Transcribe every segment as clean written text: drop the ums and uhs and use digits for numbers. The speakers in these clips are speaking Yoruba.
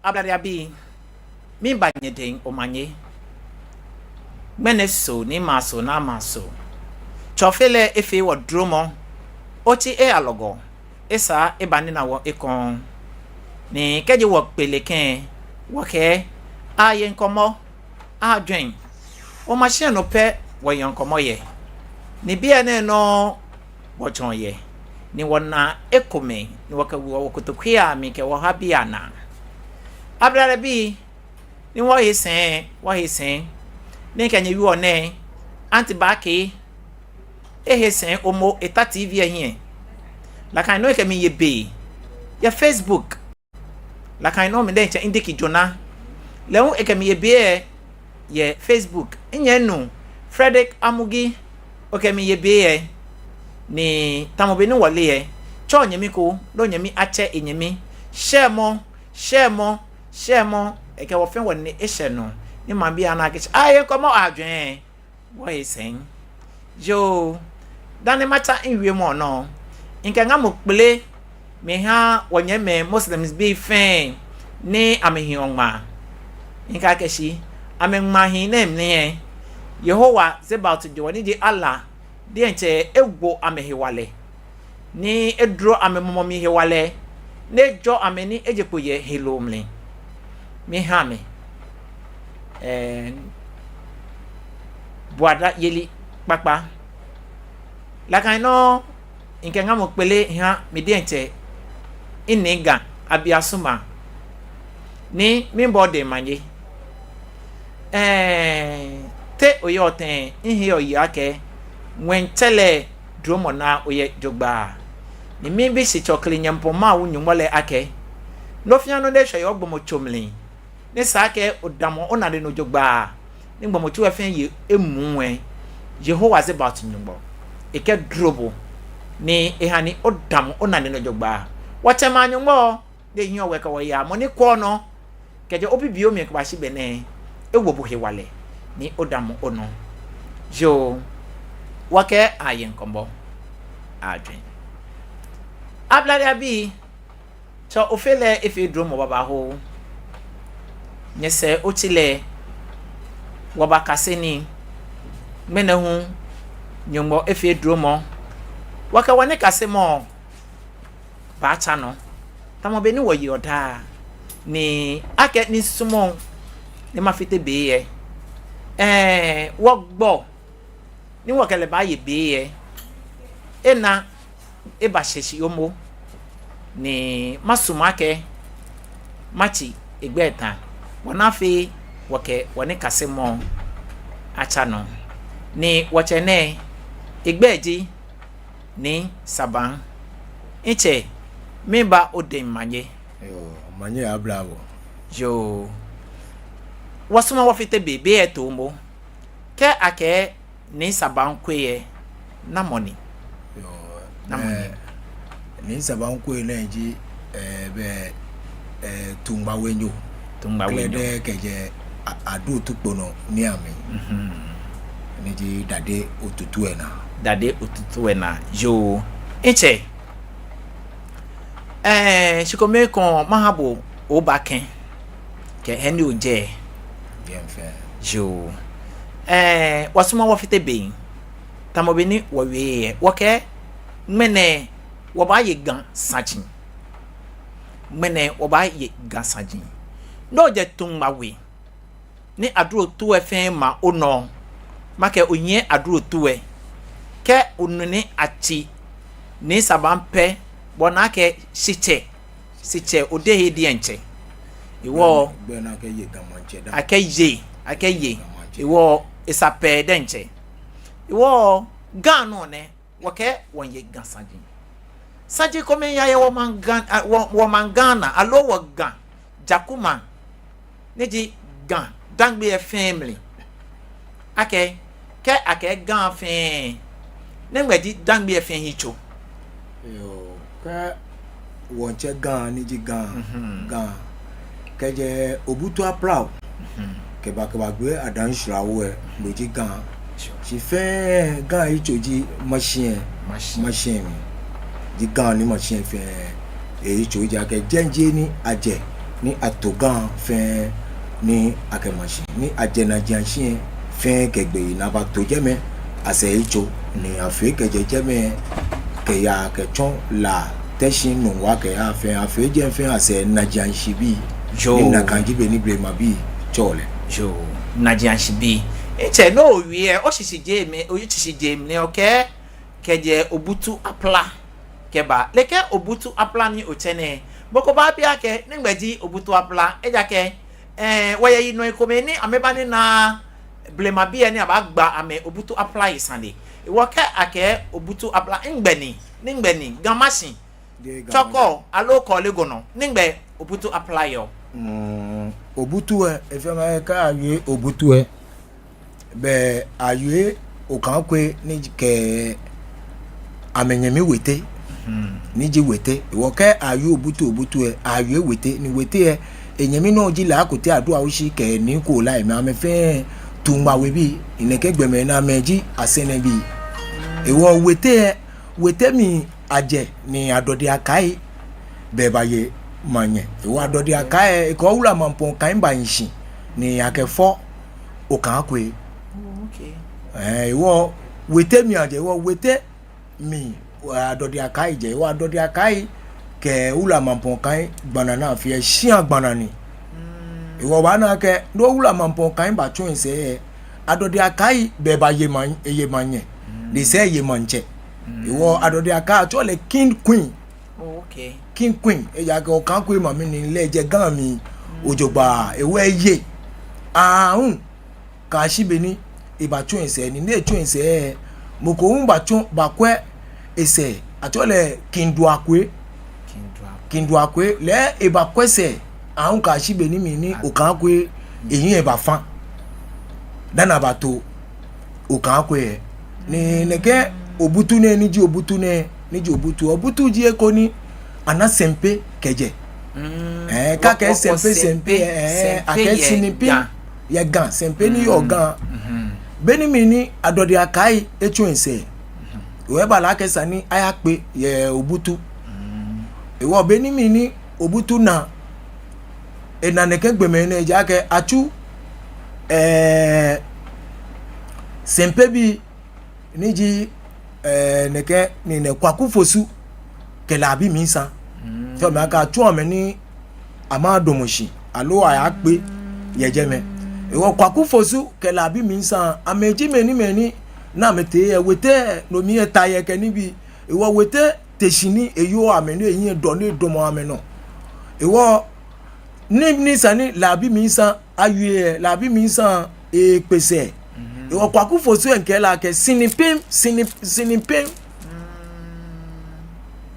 Abladeabi mi banyeden omanye meneso ni maso na maso chofele efe wo dromo oti alogo esa ebani na wo ekon ni keje wo peleken wo ke aye nkomo adwen o machine no pe wo yankomo ye ni bia ne no wo chon ye ni wona ekome ni wo kotokua mi ke wo ha bia na Abladeabi ni wo hisen ni kanye wi one antibaki hisen omo eta TV ahie la kan no ke mi ye be ya Facebook la kan no me den cha indiki jona le wo ke mi ye be ye Facebook nye no Frederick Amugi o ke mi ye be ni tamobe ni wole ye cho nyemi ko do nyemi ache enyemi shemo eke wo fen woni ehye no ni ma bia na akiche aye komo adwen wo isen yo dane mata inwie mo no nke nga mokple me ha wonye me Muslims be fan ni amehi onma nka keshi amengma hi na emne Yehowa zebaut de woni di Allah de enche egwo amehi wale ni edro amemomo hi wale ne jo ameni ejepoye helomle mi hame boada yeli papa la kan no nke nga mokpele ha me de enche iniga abiasuma ni mi bode manje te oyoten inhi oyake wentele dromo na oye jogba ni mi bi si chokli nyampo ma wu nyumole ake no fia no de hwe ogbomo chomli ni sake odamo onade no jogba ni gbomo chu afen ye emuwe Jehovah ze bat nyumbo eke drobo ni ehani odamo onade no jogba watema nyumbo de yin owe ka wo ya mo ni ko no keje obibio mi ka ba shi bene ewo bo hewale ni odamo ono jo wake ayen kombo adwen Abladeabi so ofele efe dromo baba ho nyese otile waba kaseni menehu nyombo efe dromo waka wane kasemo ba cha no tamo be ni wo yoda ni ake ni sumo ni mafite be ye wo gbo ni wo kele ba ye be ye ena eba sheshi yomo ni masumake machi egbeta wonafe woke woni kasemo acha no ni wochene egbeji ni saban iche meba odem manye manye abravo yo wasuma wafite bebe etombo ke ake ni saban kweye na money na money ni saban kweye na ji be tungba wenyo de keje adu tukpono ni ami ni ji dade otutu ena yo eche shikome kon mahabo obaken ke heni oje bien fait yo wasuma wafite be tamobeni wawe woke mene wobaye gan sajin mene wobaye gan sajin no je tungba we ni aduro tu efen ma ono make onye aduro tu e ke onune achi ni sabampe bona ke siche odehe di enche iwo gbe na ke ye gamanche da akeye iwo isape denche iwo gano ne woke wonye gasaji saji kome ya wo mangana alo wo gan jakuma neji gan dangbe family ake gan fe nemgbeji dangbe fe hicho yo ka wonche gan ni ji gan keje obutu aplau ke ba gbe adan shrawo e loji gan si fe gan hicho ji machine di gan ni machine fe hicho ji ake jenje ni aje ni atogan fe ni akemashi ni ajenajanshi fe kegbe na ba to jeme ase icho ni afi kejejeme ke ya ke chon la teshin no wa ke afi je fe ase najanshi bi ni na kanji be ni brema bi chole jo najanshi bi eche no wie o sisi jeme o sisi jeme ne okay keje obutu apla keba leke obutu apla ni ochene boko ba bia ke ningbeji obutu apla eja ke waye yi no ikome ni ameba ni na blema bia ni abagba ame obutu apla isande iwo ke ake obutu apla ngbeni gamashi choko aloko legono ningbe obutu apla yo obutu efema ka aye obutu be aye okankwe ni ke amenyemi wete niji wete iwo ke aye obutu aye wete ni wete enyemi no ji la kote adu awushi ke ni ko la eme amefe tungba webi ineke gbeme na meji asene bi iwo wete mi aje ni adode akai be baye manye iwo adode akai ko wula mampon kan ba yin ni akefo okankwe okay iwo wete mi aje iwo wete mi adode akai je iwo adode akai ke wula mampon kan banana fi shian banani iwo bana ke do wula mampon kan ba chon se adode akai be ba ye manye de se ye manche iwo adode akai to le king queen okay king queen e ya ke kan queen mami ni leje gan mi ojogba ewe ye ahun ka shibe ni iba chon se ni ne chon se mo ko un ba chon ba kwe ese atole kindu akwe le eba kwese ahun ka shibe ni mi ni okan akwe eyin eba fan dana bato okan akwe ni neke obutu ne ni ji obutu ji eko ni anasempe keje ka ke sempe ake sinipi ye gan sempe ni yo gan beni mi ni adode akai echu ense we ba la kesa ni aya pe ye obutu iwo beni mi ni obutu na enaneke gbeme na eja ke achu sempe bi ni ji neke ni ne kwaku fosu ke la bi mi san so me aka achu ame ni amadomoshi alo aya pe ye jeme iwo kwaku fosu ke la bi mi san ameji meni na mete wete no mi eta ye ke ni bi iwo wete teshini eyo amenu eyin do ni domo ameno iwo ni sani labi mi san ayue labi mi san pese iwo kwaku fosu enke la ke sinipim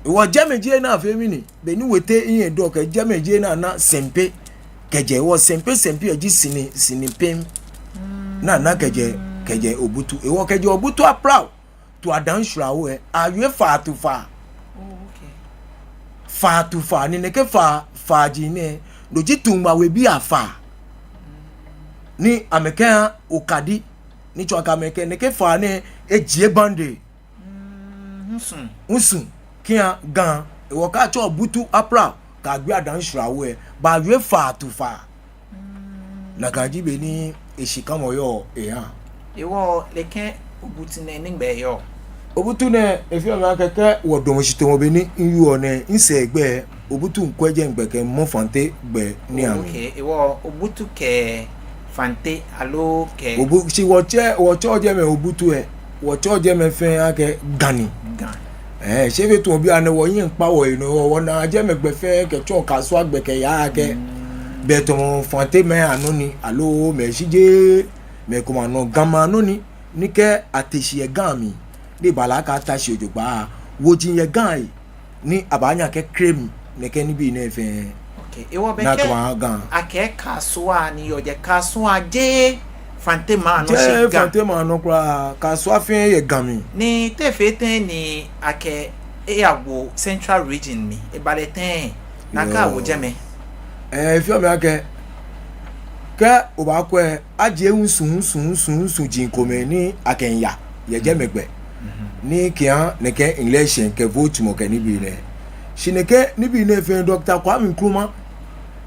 iwo jameje na femini be ni wete eyin do ke jameje na sempe keje iwo sempe eji sinipim na keje obutu iwo keje obutu apra to adan shrawo ayue fa to fa fa to fa ni neke fa ji ne loji tumba we bi afa ni ameka okadi ni chwa kameke neke fa ne ejie bande unsun kia gan iwo ka cho butu apra ka gbe adan shrawo ba we fa to fa na kanji be ni eshikamo yo ha iwo leke obutu ne ningbe yo obutu ne efi o ma keke wo domo shito mo be ni nyu one nse egbe obutu nkweje ngbe ke mo fante gbe ni ami okay iwo obutu ke fante alo ke obu si wo cho je me obutu wo cho je me fe ake gani se be to bi ane wo yin pa wo ino wo na je me gbe fe ke cho ka so agbe ke ya ke be to mo fante me anu ni alo me sije me ko ma no gama anu ni ke ateshi e gan mi de balaka tashi ojogba wojin ye gan ni abanya ke krem ne ke ni bi na efe okay iwo be ke ake kasua ni yo je kasua je fante ma no se gan fante ma no kra kasua fin ye gan mi ni tefe ten ni ake eyawo central region mi ebale ten na ka wo je me fi o me ake ka o ba ko aje unsun jin ko me ni akenya ye je megbe ni kia neke election ke vote mo ke ni bi ne shineke ni bi ne fe Dr. Kwame Nkrumah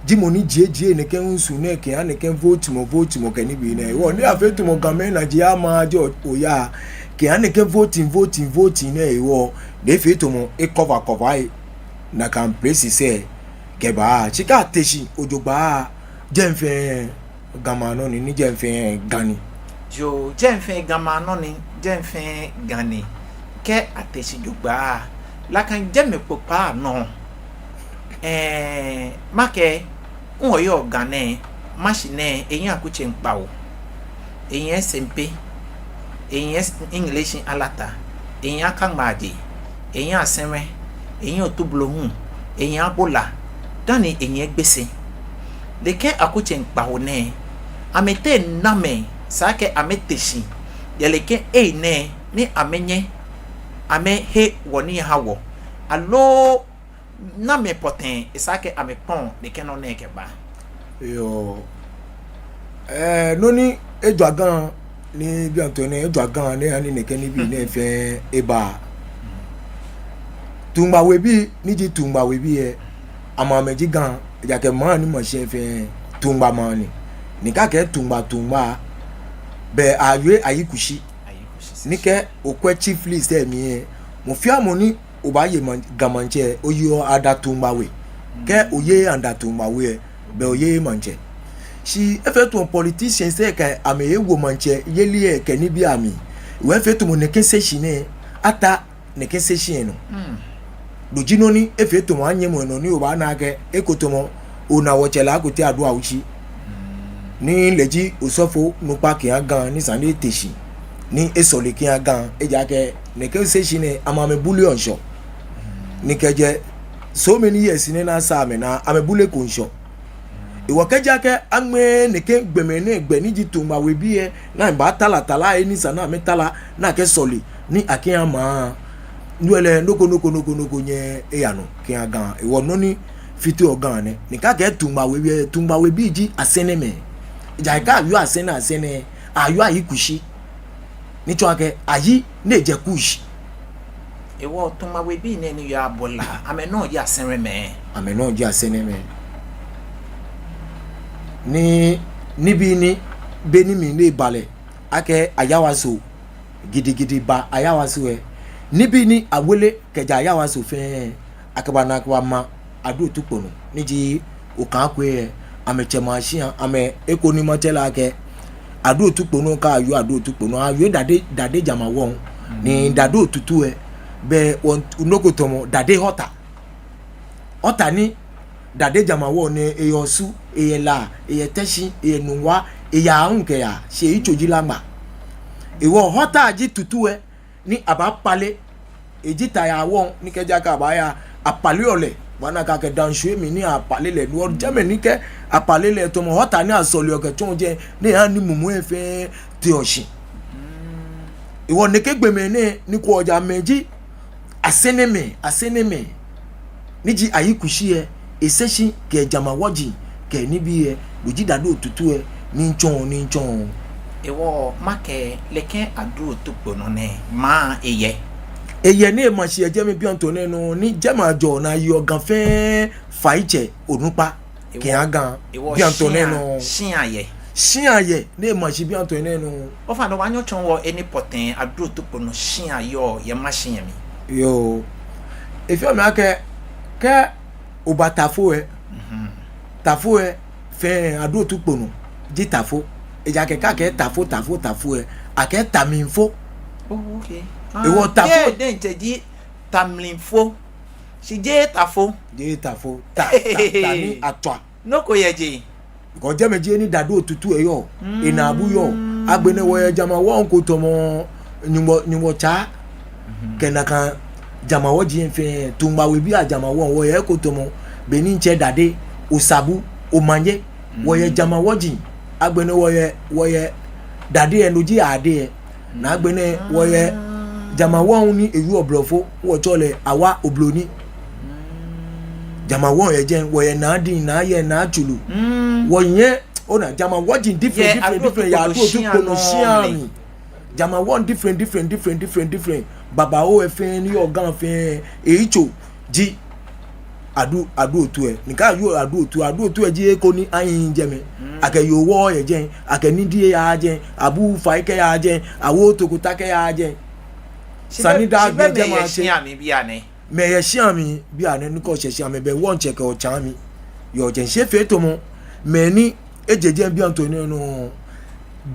jimoni jeje ne ken unsu ne ken ane ken vote mo ken bi ne wo ni afetu mo gamen na je ama jo oya ken ane ken vote ne wo de fetu mo e cover na kan place se ke ba chika teshi ojogba jemfe gamano ni jemfe gani jo jemfe gamano ni jemfe gani ke ateshi jogba la kan jeme popa no make nwo yo gane machine eyin akuche npa o eyin SMP eyin English alata eyin akangbaje eyin asenwe eyin otublohun eyin abola dani eyin egbese leke akuche npa o ne amete name sake ameteshi yeleke ne ni amenye ame he woni hawo alo na me poten isake amepon de keno na ekeba yo noni edwagan ni bi antone edwagan ne ani neke ni bi na efe eba tumba we bi ni ji tumba we bi e amameji gan jake man ni mo se fe tumba man ni ka ke tumba be awe ayikushi ni ke okwe chief list e mi mo fi amoni obaye gamanche oyo adatumba we ke oye andatumba we be oye manche si efetu politician say ka ame wo manche yeli e ke ni bi ami we efetu mo ne kese shine ata ne kese shine no dojino ni efetu mo anye mo no ni oba na ke ekotomo ona wochela akote adu awuchi ni leji osofo nupa ki agan ni sande teshi ni esole ki agan ejake ne kese shine amame buli onso ni keje so many years ni na sa me na amebule konsho iwo keja ke ame ne ke gbeme ne gbe ni jitumba we bi e na ba tala eni sana me tala na ke soli ni akin ama nuele noko nye eyano ki agan iwo no ni fiti ogan ne ni ka ke tumba we bi ji asene me ja ka yu asene ayu ayikushi ni cho ake ayi ne je kushi ewo tuma we bi ne ni ya bola ame no ya senre me ni bi ni beni mi ne bale ake ayawaso gidigidi ba ayawaso e ni bi ni awele keja ayawaso fe akabana kwa ma adu tupono ni ji okan kwe ame chemashia ame ekoni motela ake adu tupono ka adu tupono ayo dade jama won ni dado tutu e be unokotomo dade hota ni dade jamawo ne eyosu eyela eyeteshi eyenuwa eyaunke ya se ichoji lama iwo hota aji tutu e ni abapale ejita ya won ni keja ka ba ya apale ole bana ka ke danshwe mi ni apale le no jeme ni ke apale le to mo hota ni asoli oke tonje ni ani mumu efe ti oshin iwo ne ke gbeme ni ko oja meji aseneme niji ayikushi e eseshi ke jamawoji ke nibi e oji dado tutu e ni nchon ewo make leke adu otupo no ne ma eye ne ma shi eje mi bi antone no ni jema jo na yo gan fe faiche onupa ke agan bi antone no shin aye ne ma shi bi antone no o fa no wanyo chon wo eni poten adu otupo no shin ayo ye ma shin mi yo if you make ke obatafo tafo fe adu otupono ji tafo eja ke ka ke tafo ake taminfo okay ewo tafo den teji tamlinfo si je tafo ta ni atwa noko yeje ko je meje ni dado otutu eyo ina abu yo agbene wo ye jama wo nko tomo nyumo cha kenaka jamawo ji fe tumba we bi ajamawo wo ye ko tomo beni nche dade osabu omanye wo ye jamawo ji agbene wo ye dade enoji ade na agbene wo ye jamawo ni ewu oblofo wo chole awa obloni jamawo ye je wo ye na di na ye na chulu wo ye ona jamawo ji different ya do tu kono shiami jama one different baba o efe ni organ fe eicho ji adu otu e nika yo adu otu e je ko ni ayin jeme ake yo wo ye je ake ni die ya je abu fa ike ya je awo tokuta ke ya je sani da gbe je ma se me ye shiami bi ane ni ko se shiami be won check o chami yo je se fe to mo me ni ejeje bi antoni no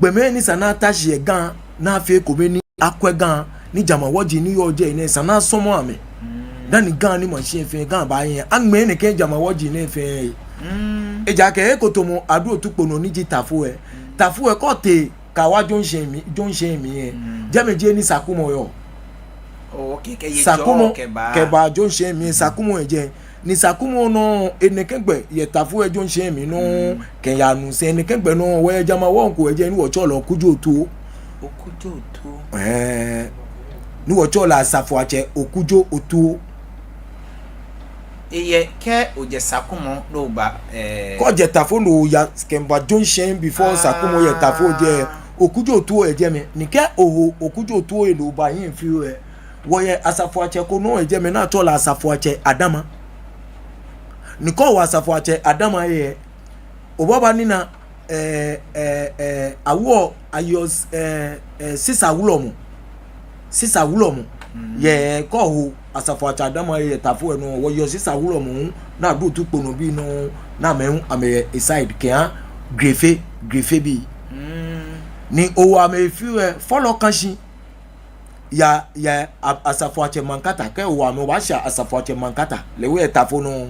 gbeme ni sana tashi e gan na fe ko be ni akwe gan ni jama woji ni yo je ni sana somo ame dani gan ni machine fe gan ba yen angme ne ke jama woji ni fe eja ke ko to mo adu otupono ni ji tafu e ko te ka wa jo nse mi e jameje ni sakumo yo okay ke ye sakumo ke ba jo nse mi sakumo eje ni sakumo no enekegbe ye tafu e jo nse mi no ke ya nu se enekegbe no we jama wo nko eje ni wo cholo okujo otu ni wo cholo asafu ache okujo otu iye ke oje sakumo no ba ko je tafu no ya kemba junction before sakumo ye tafu je okujo otu eje me ni ke oho okujo otu e lo ba yin fi wo ye asafu ache ko no eje me na cholo asafu ache adama ni ko wa asafu ache adama ye obaba ni na awo ayos sisa wulomo ye ko ho asafu ache adama ye tafu no wo yo sisa wulomo na do tu pono bi no na me ame side ke han grefe bi ni o ame fi follow kanshi ya asafu ache mankata ke o ame wa sha asafu ache mankata le we tafu no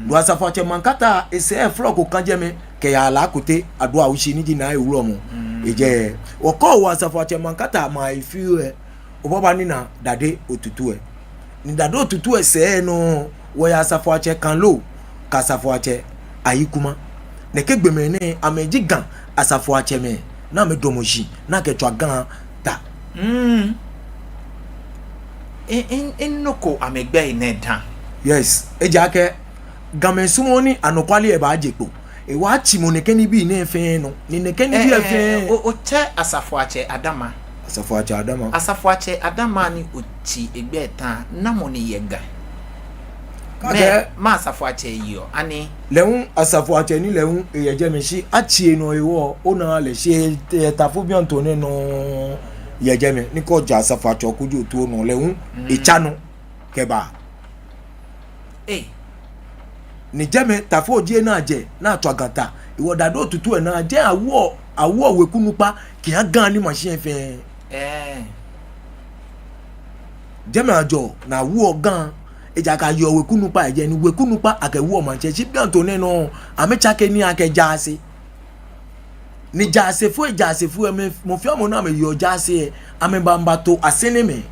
do asafu ache mankata ese flock ko kanje me ke ya la kote ado a ushi ni di na ewuro mo eje o ko wa asafu ache mankata ma fi o baba ni na dade otutu ni dade otutu se no wo ya asafu ache kan lo ka asafu ache ayikuma ne ke gbeme ni ameji gan asafu ache me na me domoji na ke twa gan ta in noko amegbe ineda yes eja ke gamen sumo ni anokwali e ba jepo e wa chi mo ne keni bi na efe no ni ne keni bi efe o che asafu ache adama ni uchi egbe tan na mo ni yega me ma asafu ache yo ani lehun asafu ache ni lehun eyeje me si achi eno ewo o na le se tafu bi antone no yeje me ni ko ja asafu ache okuju tu no lehun ichanu keba ni jeme tafu oje na je na atwagata iwo dado tutu e na je awo wekunupa ki an gan ni machine fe jeme ajo na wo gan eja ka yo wekunupa eje ni wekunupa akewo manche chi bi antone no amechake ni akejase ni jase fu mo fi omo na me yo jase ame bamba to asene me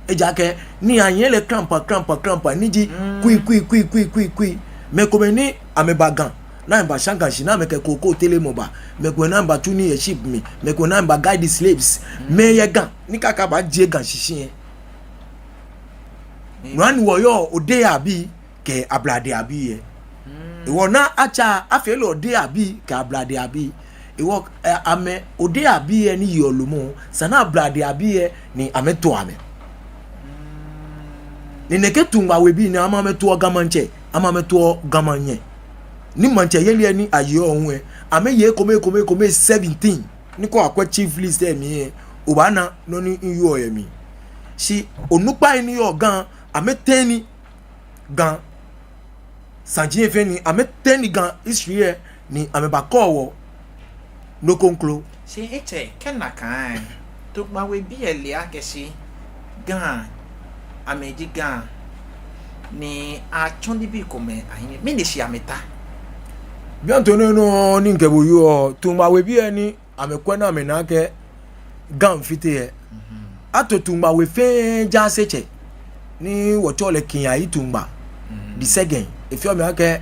eja ke ni ayen le crampa ni ji kui me ko me ni ame bagan na mba shanga shi na me ke koko tele moba me ko na mba tuni e ship me ko na mba guide slaves me ye gan ni kaka ba je gan shishin ran wo yo ode abi ke ablade abi ye iwo na acha afelo ode abi ke ablade abi iwo ame ode abi ye ni yolumo sana ablade abi ye ni ame to ame ni neke tumba we bi ni ama me to gamanche ama me to gamanye ni manche yele ni aye ohun ame ye kome 17 ni ko akwa chief list e mi obana no ni yo ye mi si onupa ni yo gan ame teni gan sanjie fe ni ame teni gan history ni ame ba ko wo no conclo si eche kenna kan to ma we bi ele akesi gan ameji gan ni a chondi bi kome ayin me ne shi ameta bi antone no ni nkebo yo to ma we bi eni amekwa na me na ke gan fite e atotumba we fe ja seche ni wochole kinya itumba the second if you me ake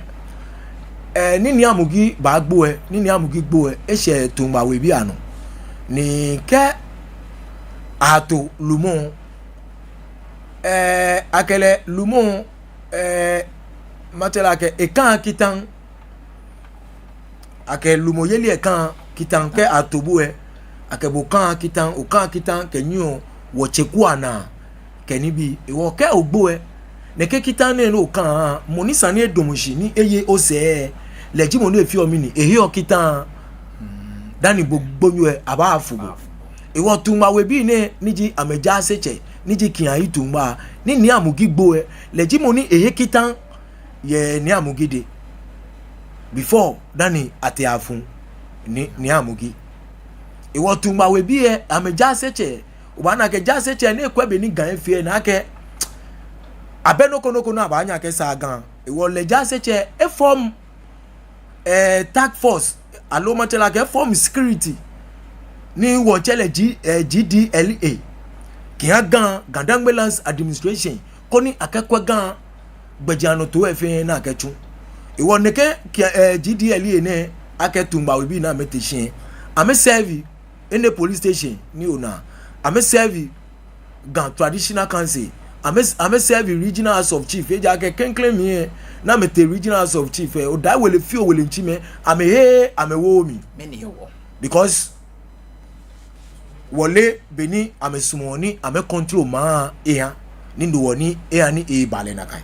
ni amugi ba gbo ni amugi gbo e se tumba we bi anu ni ke ato lumon akele lumon matela ke ekan kitan ake lumo yeli ekan kitan ke atobu ake bokan kitan okan kitan ke nyu wo cheku ana keni bi iwo ke ogbo ne ke kitane no kan moni sane domushi ni eye ose leji mo no efi omi ni ehi okitan dani gbogbo e aba afugo iwo tuma we bi ne niji ameja seche niji kian ituma ni amugi gbo e leji mo ni ehi kitan ye ni amugide before dani ate afun ni amugi iwo tuma we bi e ameja seche ubana ke ja seche ne kwebe ni gan fie na ke abenoko no abanya ke sa gan iwo le ja seche e form task force alo matela ke form security ni wo chele GDLA ki gan Gandangmelans administration ko ni akekwa gan gbejano to efe na akechu iwo neke GDLA ne aketumba we bi na meteshin ame serve in the police station ni ona ame serve gan traditional council ame serve regional house of chief eja ke claim me na me the regional house of chief o da wele fi o wele nchime ame wo mi many yo because wole beni ame sumoni ame control ma eha ni ndo woni eha ni e bale na kai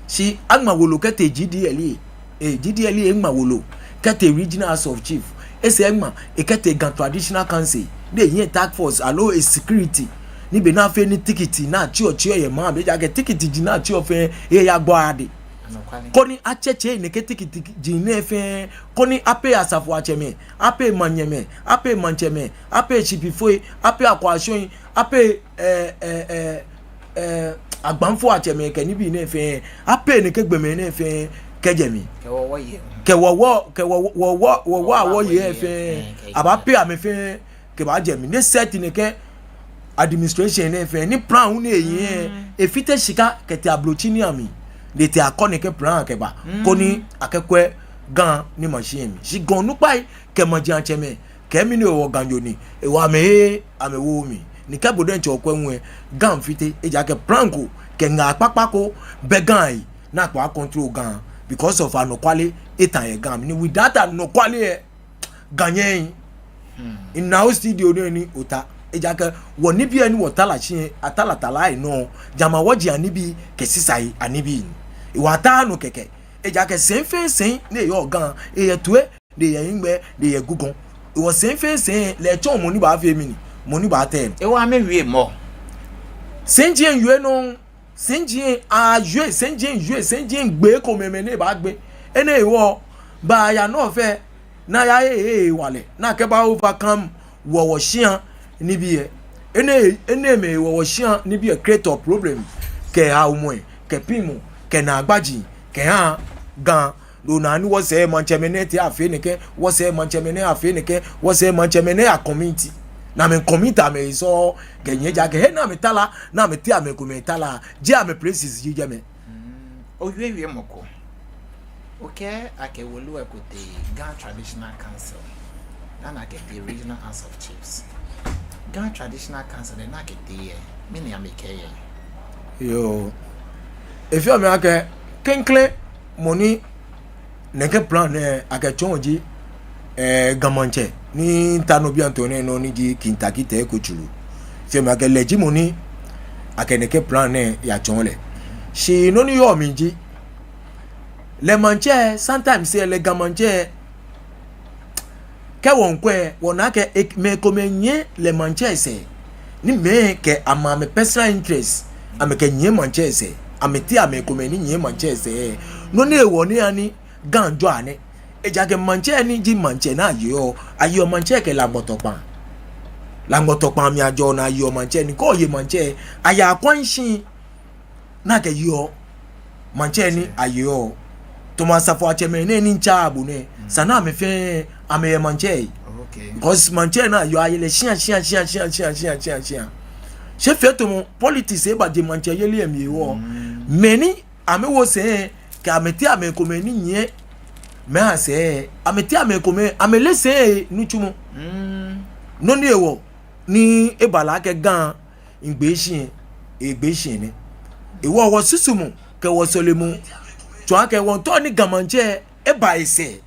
si agma wolo kete GDLA agma wolo kete regional house of chief ese agma e kete gan traditional council de yin task force alo e security ni be na fe ni ticket na chi ye ma be ja ke ticket ji na chi o fe e ya gbo ade koni acheche ne ke ticket ji na fe koni ape asafo acheme ape manyeme ape mancheme ape chipifoi ape akwashon ape agbanfo acheme ke ni bi na fe ape ne ke gbeme na fe kejemi ke wo awo ye fe abape amefe ke ba jemi ne set ne ke administration ne fe ni plan hu ne yin efite shika kete ablochi ni ami de te akone ke plan ke ba ko ni akekwe gan ni machine mi si gan nu pai ke mo jan cheme ke mi ni o ganjo ni e wa me amewo mi ni ke bodo nche okwe nwe gan fite eja ke plan ko ke nga papako be gan na pa control gan because of anokwale etan ye gan ni with that anokwale ganyen in now studio ni ota eja ke woni bi ani wotala chi atalatala no jama woji ani bi kesisai ani bi iwata no keke eja ke sen ne yo gan e yetue de ye ngbe de ye gugun iwo sen le chon mo ni ba fe mi ni mo ni ba te e wa me wie mo senjien yue no senjien a yue senjien gbe ko meme ne ba gbe ene iwo ba ya no fe na ya wale na ke ba overcome wo shian ni bi ene me wo shian ni bi create a problem ke ha umo ke pimu ke na agbaji ke ha gan do na ni wo se manchemene ti afi ni ke wo se manchemene afi ni ke wo se manchemene a community na me community ame so ke nyeja ke he na me tala na me ti ame ko me tala je ame places je me o wie moko okay ake wolu ekote Gan Traditional Council na ke the regional house of chiefs Gan Traditional Council na ke the mini ameke yo if you me ake kenkle money neke plan ake chonji gamanche ni tano bi antone no ni ji kintaki te ko chulu if me ake leji money ake neke plan ya chonle shi no ni yo minji le manche sometimes le gamanche ke won kwe wona ke me komenye le manche se ni me ke ama me personal interest ame ke nye manche se ame ti ame komeni nye manche se no ne wo ni ani ganjo ane eja ke manche ni ji manche na ayo manche ke la motopan mi ajo na ayo manche ni ko ye manche aya kwanshin na ke yo manche ni ayo Thomas afọ acheme ne ni ncha abu ne sana amefe ameye manche okay because manche na yo ayele shia she feto mo politics e ba de manche yele emi wo many amewo se ke ameti amekome ni nye me ase ameti amekome amele se nuchumo no ni ewo ni ebala ke gan ingbesin ni ewo wo susumu ke wo solemu to ake won to ni gamanche eba ese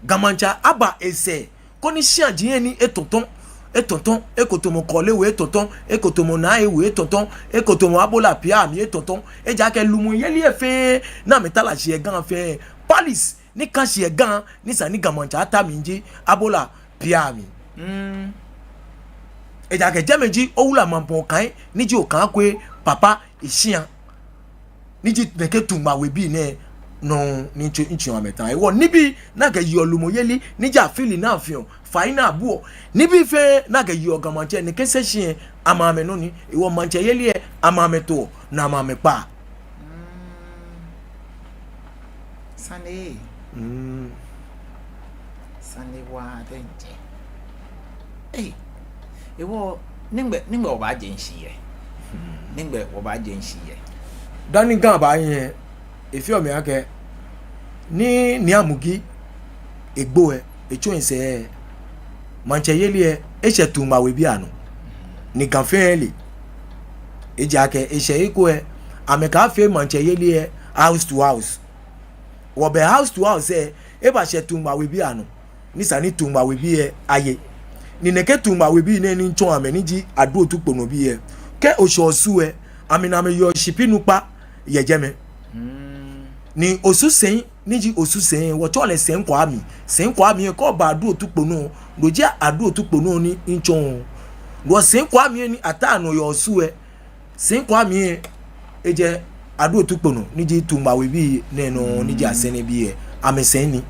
gamancha aba ese ko ni shiajiyen ni etoton tonton ekotomo kole we tonton ekotomo na we tonton ekotomo abola pia mi tonton eja ke lumu yeli efe na metala je gan fe police ni kan je gan ni sani gamancha ata minji abola pia mi eja ke jemeji owula mampon kan ni ji o kan kwe papa isian ni ji neke tumba we bi ne no ni nchi wa meta ewo nibi na ke yo lumu yeli ni ja fili na afion faina abuo nibi fe na ke yo gamanche ne kese hie amame no ni ewo manche yeli e amame to na amame pa Sunday Sunday wa denje ewo ningbe oba jenshi ye ningbe oba jenshi ye dani gan ba yen efi o me ake ni amugi egbo echo nse manche yeli e se tuma we bi anu ni gan feli eja ke e se iko ameka fe manche yeli house to house wo be house to house e ba se tuma we bi anu ni sani tuma we bi aye ni neke tuma we bi ne ni nchon ameni ji adu otukpo no bi ke oshosu amina me yo shipinu pa yejeme ni osu sen niji osu sen wo chole sen kwa mi ko ba adu otukpo no loje adu otukpo no ni nchon wo sen kwa mi ni ata no yo osu sen kwa mi eje adu otukpo no niji tumba we bi ne no niji asene bi amesen ni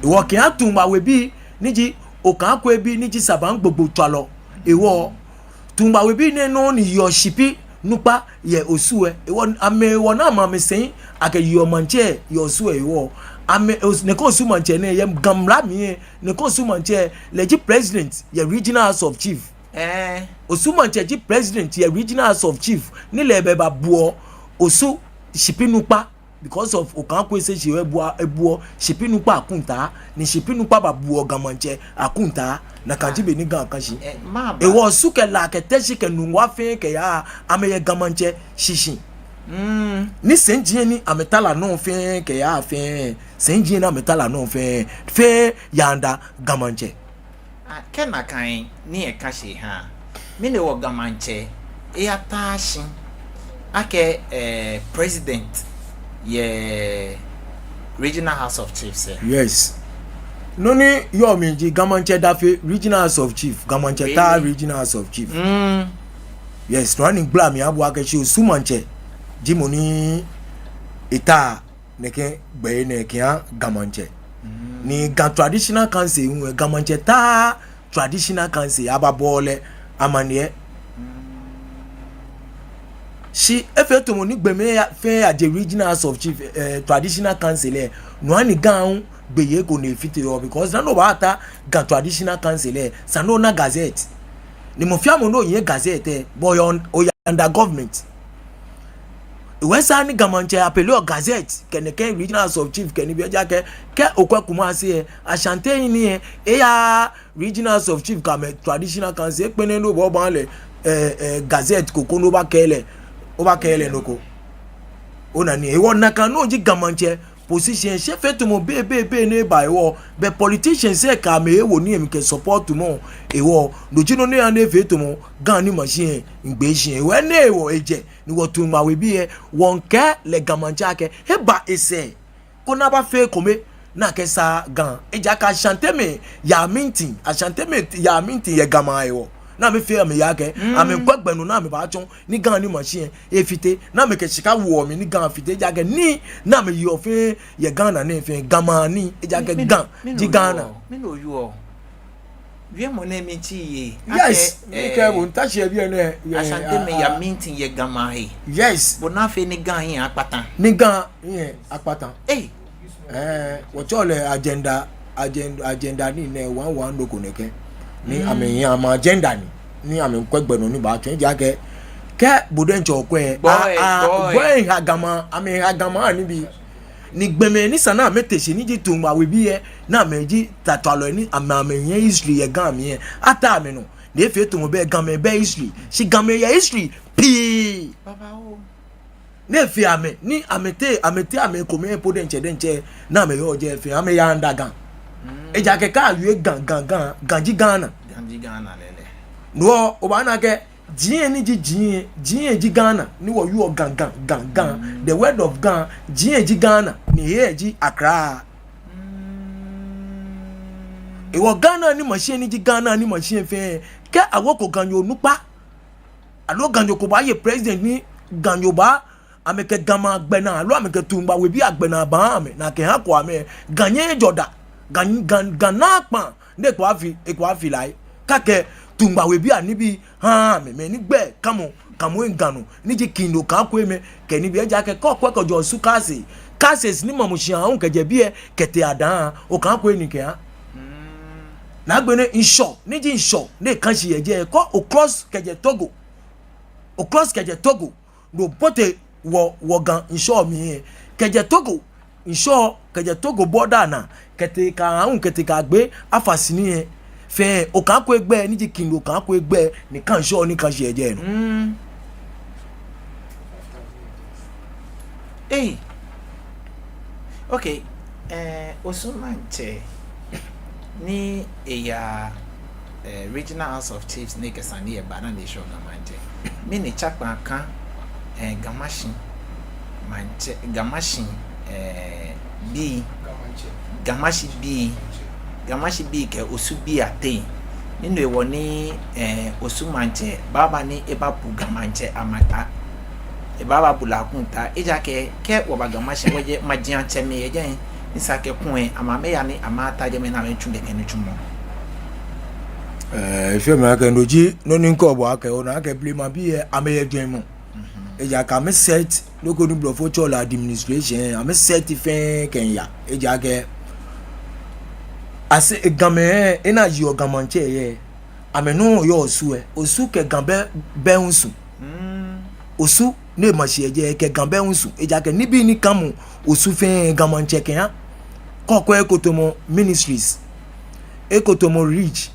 iwo ke atumba we bi niji okan ko bi niji saban gbogbo twalo iwo tumba we bi ne no ni yo shipi nupa ye osu ewo ame wona ma me sen ake yo manche yo osu ewo ame ne ko osu manche ne ye gamra mi ne ko osu manche leji president ye regional house of chief osu manche ji president ye regional house of chief ni le be ba buo osu shipinupa because of okanko se se ebuo shipinupa akunta ni shipinupa ba buo gamanche akunta na kanjibe ni gan kanshi ewo suke la ke teshi ke nungwa fe ke ya ameye gamanche shishi ni senjie ni ametala no fe ke ya fe senjie na ametala no fe yanda gamanche kena kan ni e kashi ha mi ne wo gamanche e atashi ake president ye regional house of chiefs yes noni yo minji gamanche dafe regional house of chief gamanche really? Ta regional house of chief yes running blam ya bu ake shi sumanche jimoni eta neke gbe neke gamanche ni traditional council gamanche ta traditional council ababole amanie she efeto mo ni gbeme fe at the regional house of chief traditional council no ani gan gbeye ko ne fit yo because na no ba ata gan traditional council sano na gazette ni mo fiamo no yen gazette boy on under government when sani gamanche appelé au gazette keneke regional house of chief keni bi eja ke okwekuma se asante ni ya regional house of chief kam traditional council pene no bo ban le gazette koko no ba kele oba kele noko ona ni ewo naka no ji gamanche position she fetu mo be ne ba ewo be politicians se ka me ewo ni em ke support mo ewo lojino ne ande fetu mo gan ni machine ngbe shin ewo ne ewo eje ni wo tun ma we bi won ke le gamanche ake e ba ese ko na ba fe kome na ke sa gan eja ka chante me ya minti a chante me ya minti ye gama ewo na me fe me yake ame kwagbenu na me ba chon ni gan ni machine efite na me ke chika wo mi ni gan fite jake ni na me yo fe ye gan na ne fe gama ni jake gan ji gana me no yo wie mo na mi ti ye yes me ke won ta she bi ene asante me ya minti ye gama he yes bo na fe ni gan yin apatan ni gan yin apatan wo chole agenda ni ne 11 do ko neke ni ame ama agenda ni ame kwagbenu ni ba tun jake ke bodencho kwe boy agama ame agama ni bi ni gbeme ni sana metese ni ji tumba we bi na meji tatalo ni ame yen history ye gan mi ata ame no de fe to mo be gan me be history si gan me ye history pi baba o ne fi ame ni amete ame ko me podenche denche na me yo je fi ame ya ndagan eja ke ka yu ganji gana lele no obana ke jie ni jie ji Ghana ni wo you gan the word of gan jie ji Ghana ni he ji Accra e wo Ghana ni machine ji Ghana ni machine fe ke awoko ganyo nupa alo ganyo ko ba ye president ni ganyo ba ameke gama gbena alo ameke tumba we bi agbena ba ame na ke ha ko ame ganye joda gana pa de ko afi lai kake tumba we bi ani bi ha me ni gbe kamo engano ni je kindo ka ko eme ke ni bi eja ke ko jo su kasi ni mamushi an ke je bi e kete adan o kan ko eni ke ha na gbene insho ni je insho ne kan shi eje ko o cross ke je Togo no pote wo gan insho mi ke je Togo insho ke je Togo border na kete ka gbe afasini e fe o kan ko egbe ni je kindo kan ko egbe ni kan insho ni kan shi eje no okay Osumanche ni eya regional house of chiefs ne kesani e bana nation na manje me ne chakwa kan gamashi bi ke osu bi ate ni no ewo ni Osumanche baba ni ebapu gamanche amata e baba bula kunta eja ke wo bagamashi woje magian cheme ejen nisake kun amame ya ni amata je me na me tunde kenu tumo fe ma ka ndoji no ni nko bo aka o na ka blame bi ameye dwen mu eja ka me set loko ni blofo chola administration ame set fe kenya eja ke ase game ena yi ogamanche ye amenu yo osu ke gambe bensu osu ne machi eje ke gambe unsu eja ke nibi ni kamu osu fe gamanche ke ha kokko ekotomo ministries ekotomo reach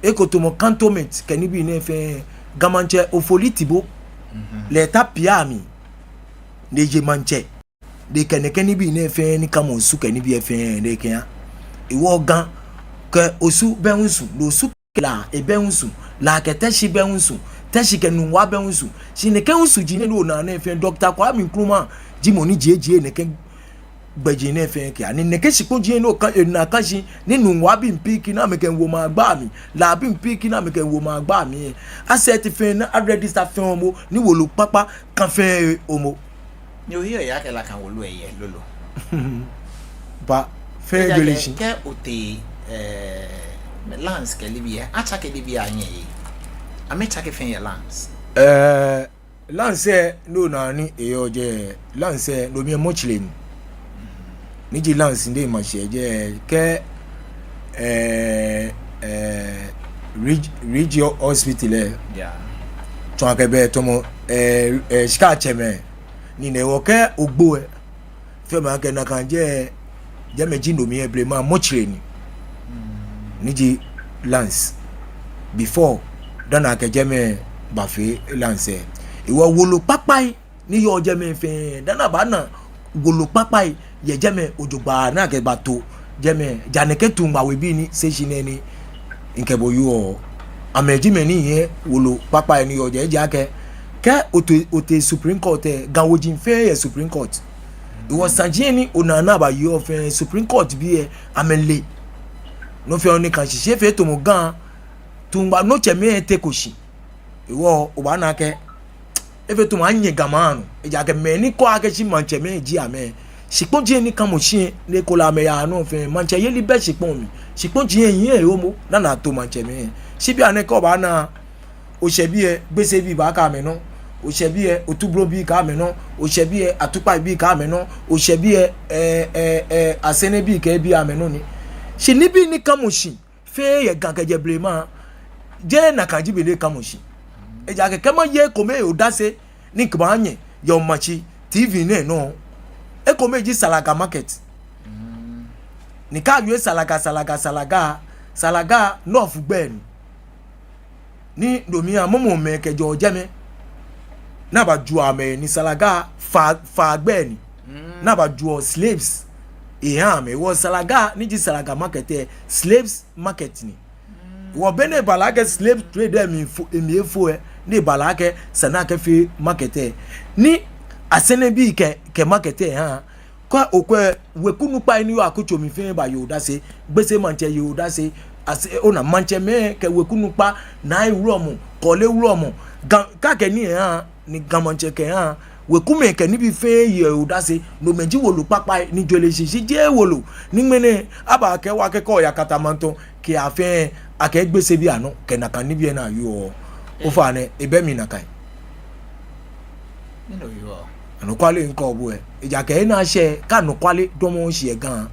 ekotomo cantonment ke nibi ne fe gamanche ofolitibo leta piami neje manche de ke nibi ne fe ni kamu osu ke nibi fe de ke ha iwo gan ke osu be unsu lo osu la e be unsu la ke teshi be unsu teshi ke nu wa be unsu si ne ke unsu ji ne lo na na fe Dr. Kwame Nkrumah ji moni jeje ne ke gbeje ne fe ke ani ne ke si ko ji no ka na ka si ni nu wa bi mpiki na me ke wo ma gba mi la bi mpiki na me ke wo ma gba mi asset fe na register fe omo ni wo lo papa kan fe omo ni o hiyo yake la kan wo lo eye lolo ba fe relation ke ote lance ke libia acha ke libia anye ame chake fe lance lance no na ni eyoje lance no mi mochile ni ji lance ndi ma sheje ke regional hospital yeah to akebe to mo shika cheme ni ne wo ke ogbo e fe ma ke na kan je meji no mi ebre ma mochile ni ji lance before dana ke jeme bafe lance iwo wolo papai ni yo jeme fe dana ba na wolo papai ye jeme ojogba na ke bato jeme janeke tumba we bi ni se shine ni nkebo yo ameji me ni ye wolo papai ni yo je jake ke ote Supreme Court ganwojin fe ye Supreme Court iwo sanjie ni onana ba yo fe Supreme Court bi e amele no fe oni kan sise fe to mo gan tumba no cheme te koshi iwo oba na ke efe to anye gamanu eja ke me ni ko ake chi manche me ji ame sipon ji ni kan mo shi le ko la me ya no fe manche ye li be sipon mi sipon ji yin e omo na na to manche me sibi ane ko ba na o sebi e gbese bi ba ka me no o sebi e otubro bi ka me no o sebi e atupa bi ka me no o sebi e asene bi ka bi ame no ni si nibi ni kamushi fe ye gankeje blema je na kaji bele kamushi eja ke kema ye kome o dase ni kbanye yo machi tv ne no e kome ji Salaga market ni ka yue Salaga north gben ni domia momo me kejo jeme na ba ju ame ni Salaga fa gben na ba ju slaves me wo Salaga ni ji Salaga market slaves market ni wo bene balake slave trader mi efo ni balake sana ke fi market ni asene bi ke market ha kwa okwe wekunu pa ni yo akocho mi fin ba yo da se gbese manche yo da se ase ona manche me ke wekunu pa na iwuro mu kole wuro mu ka ke ni ha ni gamanche ke ha wekume ke ni bi fin yo da se no meji wolu papa ni jole sisi je wolu ni mene aba ke wa ke ko ya katamanto ke afin ake gbese bi ano ke na kan ni bi na yo o fa ne ebe mi na kai you know you are no kwale nko obo eja ke na se ka no kwale do mo se gan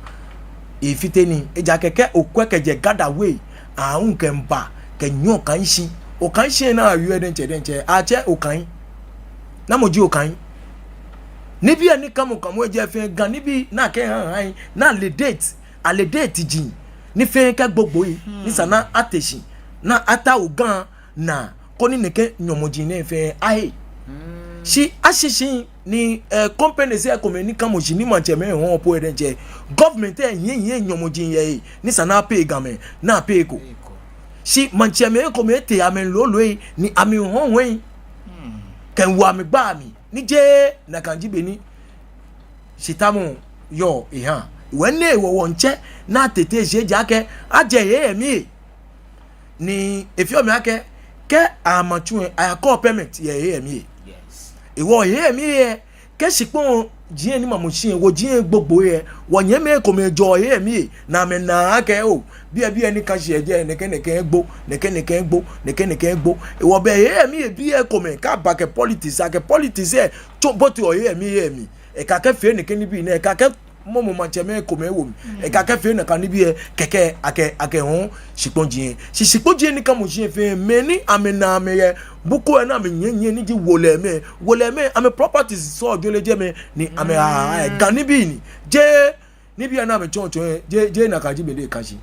ifiteni eja keke okwekeje gada we ahun ke mba ke nyon kan shi o kan shi na ayu denche a che o kan na moji o kan ni bi ani kamo eje fe gan ni bi na ke han na le date jin ni fe ke gbogbo yi ni sana ateshi na ata o gan na ko ni neke nyomoji na fe ai si ashishi ni company se ko me ni kamo shi ni manche me won po edenche government yen nyomoji ye ni sana pay game na pay ko si manche me ko me te amen lolo ni ami hon wen kan wa me gba mi ni je na kanji be ni sitamu yo ihan wenne wo wonche na tete je jake aje ye mi ni efio me ake ke amatu ayako payment ye mi ìwọ ye mi ye ke sipon jien ni mamusin wo jien gbogbo ye wo yen me ko me jo ye mi na me na ke o bi eni kan se je neke gbo ìwọ be ye mi bi e ko me ka ba ke politics e to boti o ye mi e ka ke fe neke ni bi na e ka ke momo manche me ko me wo e ka ke fe na kan ni bi e keke ake hon sipon jien ni kan mo jien fe me ni amena me ye buko na me nyenye ni ji wole me ame properties so joleje me ni ame gani bi ni je ni bi na me choncho je na kaji be de kashi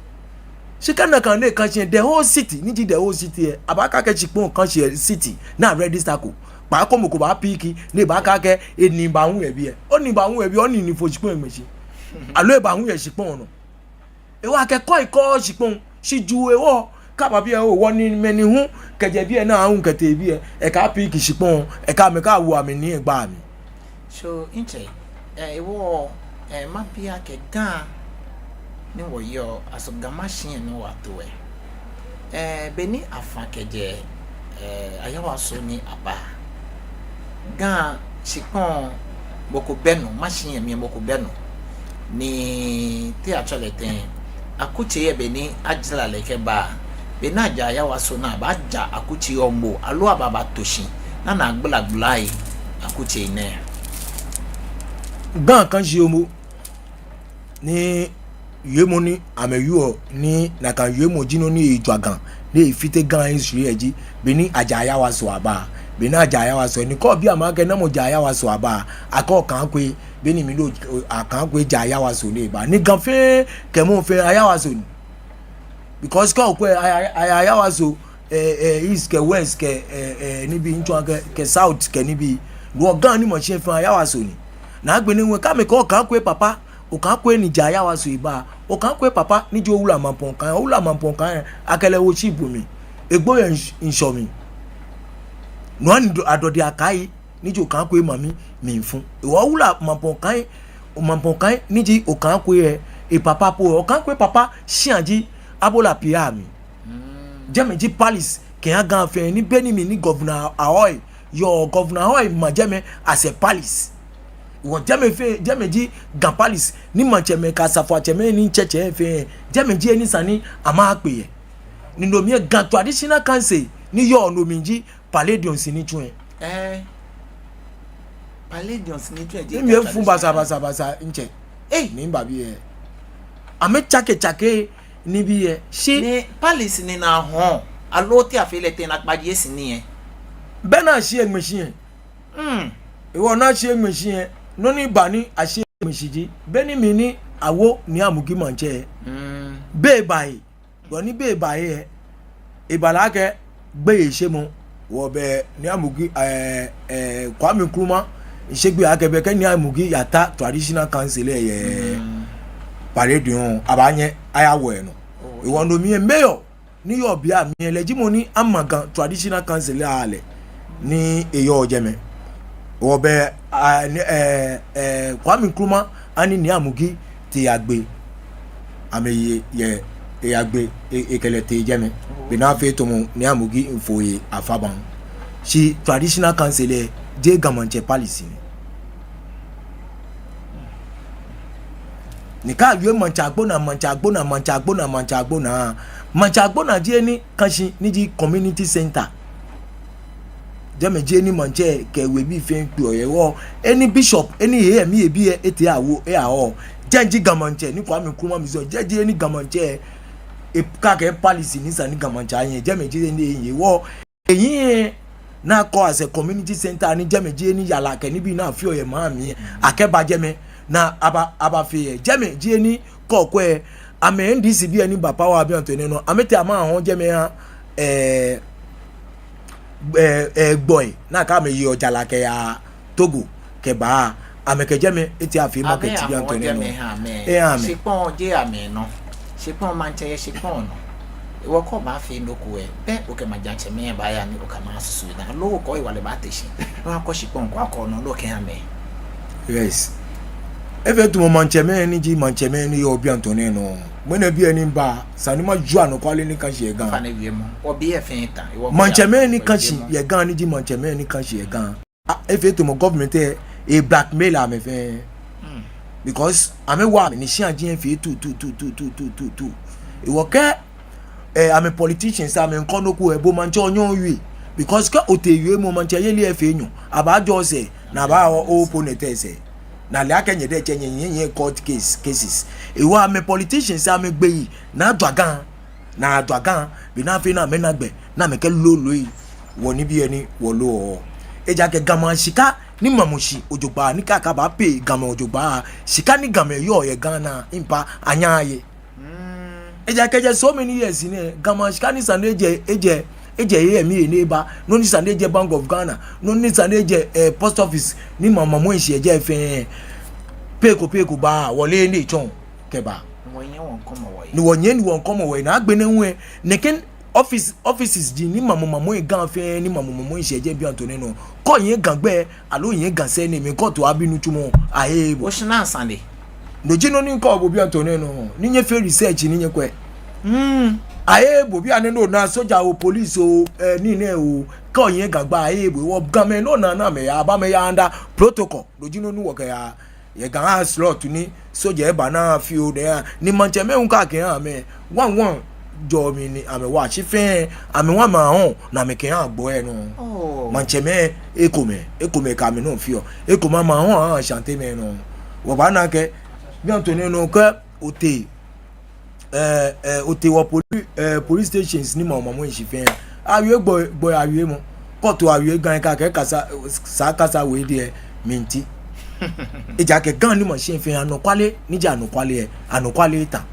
shika na kan de kashi the whole city ni ji the whole city abaka ke chipon kan city na register ko pa ko mo ko ba piki ni ba ka ke eni ba hu ebi oni ba hu ebi oni ni fo chipon emeshi alo e ba hu e chipon no e wa ke ko chipon si ju ewo kaba bi e o woni meni hu keje bi e na hu kete bi e ka piki chipon e ka me ka wo ami ni egba mi so inche ewo ma bia ke gan ni wo yo aso gamashin no wa to beni afa keje ayawa so ni aba gan chipon boko benu machine mi boko benu ni ti actually ten akuche ye beni ajala leke ba beni aja ayawa so na ba ja akuche ombo alo ababa toshi na na agbalagbala yi akuche ne gan kan ji omo ni yemo ni ameyu ni na kan yemo jino ni ijuagan ni ifite gan history eji beni aja ayawa so aba beni aja ayawa so ni ko bi amake na mo ja ayawa so aba ako kan kwe beni mi lo akan kwe ja ayawa so ni ba ni gan fe ke mo fe ayawa so ni because ko kwe ayawa so east ke west ke ni bi ncho ke south ke ni bi wo gan ni mo se fe ayawa so ni na gbe ni won ka me ko kan kwe papa o kan kwe ni ja ayawa so iba o kan kwe papa ni jo wula mampon kan akele wo chi bumi egbo yen insho mi no an adodi akai ni jo kan kwe mami mi fun wo wula mampon kan ni ji o kan kwe e papa po o kan kwe papa sianji abola pia mi jeme ji palace ke an gan fe ni beni mi ni governor ahoy your governor ahoy ma jeme as a palace wo jeme ji gan palace ni mancheme ka safo cheme ni cheche fe jeme ji eni sani ama pe ni no mi gan traditional council ni yo no mi ji palladiums ni tun palladiums ni tun je mi fun basa nche ni ba bi ame chake ni bi se ni palace ni na hon alo ti afele te na paje esi ni be na se egmesin ìwọ na se egmesin no ni ba ni ase egmesiji be ni mi ni awo ni amugi manche be bai bo ni be bai ibala ke gbe ise mo wo be ni amugi Kwame Nkrumah isegbe akebe ke ni amugi yata traditional council parade on abanye ayawo eno ìwọ no mi mayor ni yo bia mi legimoni amagan traditional council ale ni eyo jeme obe Kwame Nkrumah ani ni amugi ti agbe ameye ye agbe ekele te jeme be na fe to mu ni amugi mfoye afaban shi traditional council je gamanche policy ni ka yue manchagbo na je ni kanshi ni ji community center jeme je ni manche ke we bi fe pe oyewo any bishop any here mi ebi ete awo aho jenji gamanche ni Kwame Nkrumah mi so jeje ni gamanche e ka ke policy ni sa ni gamanche ayen jeme je ni yewo eyin na ko as a community center ni jeme je ni yala ke ni bi na fi oye ma mi akeba jeme na aba fi jeme je ni kokwe ame ndc bi ani bapa wa bi antone no amete ama ho jeme ha boy na ka me yo jala ke ya Togo ke ba ame ke jeme eti afi market bi antone no ame sipon je ame no sipon manche ye sipon no wo ko ma fi ndoku e be o ke ma janche me ba ya ni o ka ma susu na lo ko iwale ba teshi wa ko sipon ko akọ no lo ke ame yes eve tu mancheme ni ji mancheme ni yo bi antone no mena bi ani ba sanima ju anu kwale ni kan she gan fa na wie mo obi e fin ta mancheme ni kan shi ye gan ni ji mancheme ni kan shi ye gan eve tu mo government e blackmail am fe because ame wa ni shi ajin fe tu e wo ke ame politicians ame nko no ku e bo manche onyon wi because ka otewe mo manche ye li e fe nyu abajo se na ba o opponent se na le akenye de chenye court cases ewa ame politicians ame gbeyi na dwagan bi na fe na menagbe na meke lolo yi woni bi eni wo lo eja ke gama shika ni mamushi ojogba ni kaka ba pay gama ojogba shika ni gama yo ye Ghana impa anyaye eja ke je so many years ni gama shika ni sande eje ye mi ni ba no ni sande je Bank of Ghana no ni sande je post office ni mama mo nse je fe peko ba wole ni chon keba ni won komo we na agbe ne hu neken offices di ni mama mo gan fe ni mama mo nse je bi antone no ko yin gangbe alo yin gan se ni mi ko to abinu tumo aye bo shina sande no jino ni ko bo bi antone no ni nye fe research ni nye kwe aye bo bi ane no na soja o police o ni ne o ko yin gangba aye bo wo gamen no na me ya ba me ya under protocol no jino nu wo ka ya ye gan slot ni soja e ba na fi o de ni manche me un ka ke ha me one jo mi ni ame wa chi fe ame wa ma hon na me ke ha gbo e no manche me ekome ka me no fi o ekoma ma hon chante me no wo ba na ke bi antone no ka ote wo police stations ni mama mo nsi fe awie gbo awie mo koto awie gan ka ke kasa we de minti eja ke gan ni mo se fe anu kwale ni ja anu kwale ta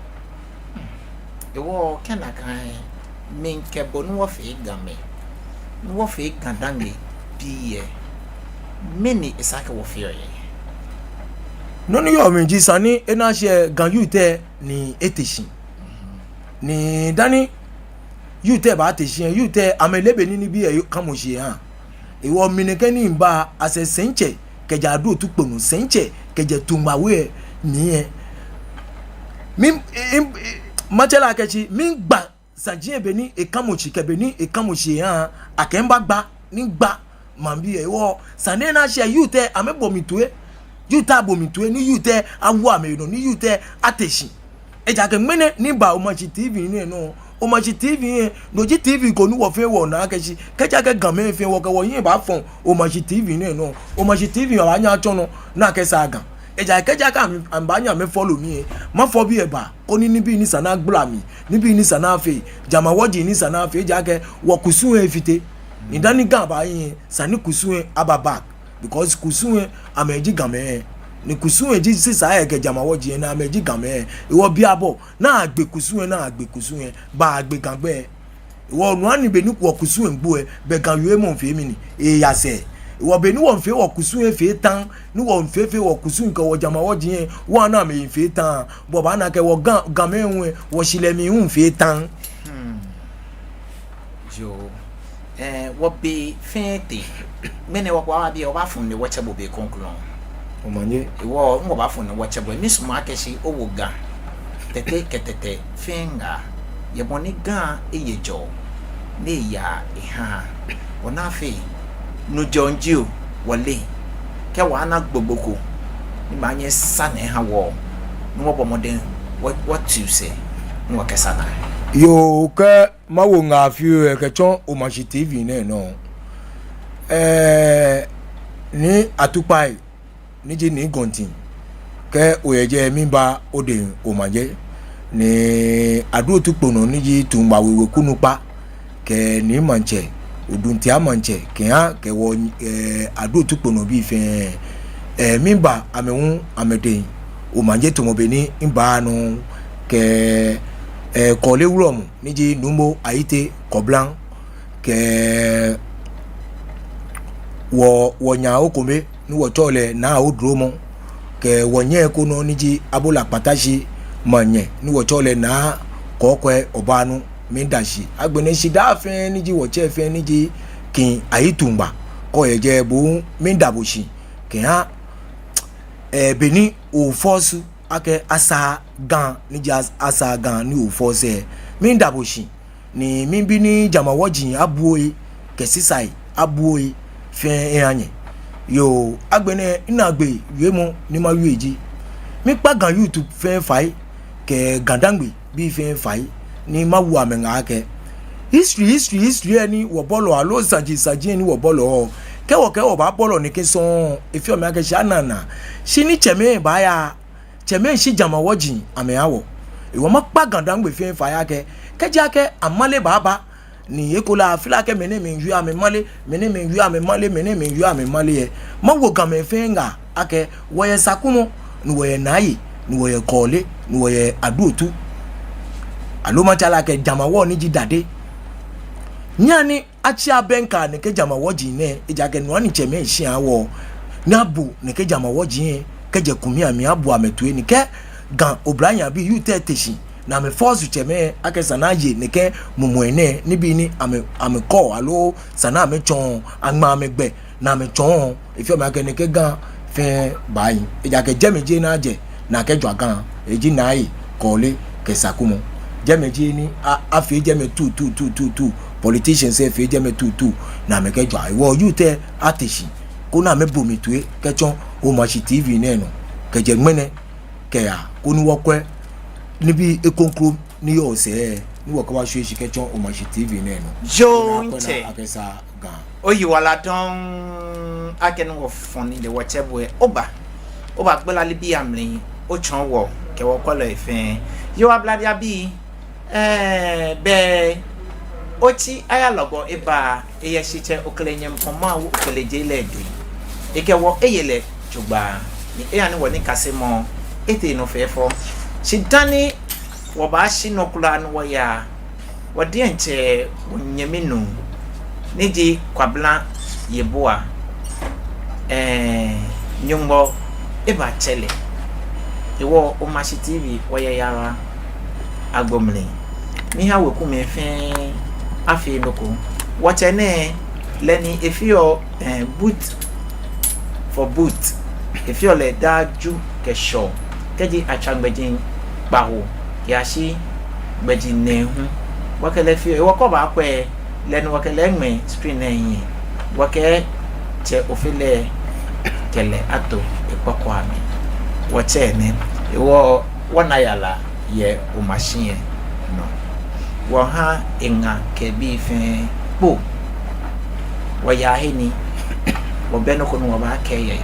ewo kena kan min ke bonu wo fe game no wo fe gandange biye meni isaka wo fe ye no ni yo min ji sani ena se gan yu te ni eteshin ni dani yu te ba teshin yu te amelebe ni bi e kamo se han iwo minike ni nba ase senche keja do tu ponu senche keje tumbawe ni e mi machela kechi mi gba sajie be ni ekamochi kebe ni ekamochi han akemba gba ni gba mambi e wo sane na se yu te amebomitue yu ta bomitue ni yu te awu ameno ni yu te ateshin eja ke mene ni ba o machi tv ni no o machi tv no ji tv ko ni wo fe wo na kechi keja ke gan me fe wo ke wo yin ba fon o machi tv ni no o machi tv wa nya chono na ke sa gan eja keja ka amba nya me follow mi ma fo bi e ba ko ni bi ni sana gbla mi ni bi ni sana fe jama woji ni sana fe eja ke wo kusun e fite ni dani gan ba yin sani kusun aba back because kusun ameji gan me ni kusun eji sisa e ke jama woji na ameji gan me iwo bi abo na agbe kusun ba agbe gan gbe iwo nu ani be ni ku kusun ngbo e be gan yue mo fe mi ni e ya se iwo be ni won fe wo kusun e fe tan ni won fe wo kusun ko wo jama woji wo na me fe tan bo ba na ke wo gan me hu wo sile mi hu fe tan jo what be fente mene wa bi oba fun ne wacha bo be konklon o manje wo ngo ba fun ne wacha bo mi suma akeshi owo ga tete ketete finga ye boni ga eyejo ne ya ha wona fe no jonju wole ke wa na gbogboko ni ma nye sane ha wo no bo moden what you say no kesana yo ke mawo nga fiu ke chon o machi TV ne no ni atupai ni je ni gontin ke oyeje mi ba ode o manje ni adu otupono ni ji tumba wewe kunupa ke ni manche odunti amanche ke ha ke wo adu otupono bi fe mi ba amehun amede o manje tumobeni imba no ke kole wurom niji numbo aite koblan ke wo nya okome ni wo chole na odromo ke wo nye ko no niji abola patashi manye ni wo chole na kokwe obanu mindashi agbene shida fe niji wo che fe niji kin aitumba ko yeje bu mindaboshi ke ha beni o force ake asa gan ni jazz asa gan ni o force mi ndaboshi ni mi bi ni jamawojin abuoyi kesisai abuoyi fe anye yo agbene ina gbe yemo ni ma yueji mi pa gan YouTube fe fai ke gandangbe bi fe fai ni ma wu amenga ake history ani wo bolo alo saji ni wo bolo kewo ba bolo ni ke son efi o me ake shanana shini cheme ba ya cheme shi jamawojin ameawo iwo makpa gandangbe fi fa yake kejake amale baba ni ekola afila ke mene me yu ame male mene me yu ame male ye mawo game fenga ake woye sakumo ni woye nayi ni woye kole ni woye aduotu aloma chala ke jamawo ni jidade nyani achi abenka ne ke jamawojin ne ejake no ani cheme shi awo nabu ne ke jamawojin keje kumia mi abu ametue ni ke gan obranya bi yu teteshi na me force cheme ake sanaje ne ke mumuene ni bi ni ame call alo sana me chon agma me gbe na me chon ifi o ma ke ne ke gan fe bayi eja ke jemeje na je na ke jwa gan eji nai kole ke sakumo jemeje ni afi jeme tu politicians say fi jeme tu na me ke jwa iwo yu te ateshi ko na me bomi tue ke chon o machi TV neno ke je gbene ke ya ko ni wokwe ni bi ekonkro ni yo se ni wo ka wa hwe ke chon o machi TV neno jonte akesa ga oyi wala don aken wo foni de whatever oba gbela libi amlin o chon wo ke wo kwalo efen yo ablade abi be oti aya logo eba eye shiche okelenyem poma wo okeleje ledi eke wo eyele jugba ni eyani wo ni kasemo ete no fefo shidani wo ba shi no kula no wo ya wo de enche wonyeminu niji kwabla yeboa nyumbo eba chele ewo o mashi TV wo ya yara agbomle mi ha weku me fe afi loko watene leni efio boot for boot efio le daju kesho keji achagbejin bawo yashi gbejin nehu wakele fio e woko ba kwe lenu wakele nme screen yin wake che ofile kele ato epoko ami watene ewo wanayala ye o machine no wo ha enga kebi fe po wo ya hini wo beno ko no ba keye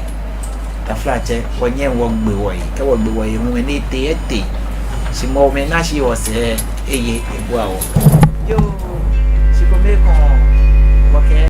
ta flache wo nye wo gbe wo yi ke wo gbe wo yi mu ni te si mo me na si wo se eye ebu awo yo si ko me ko wo ke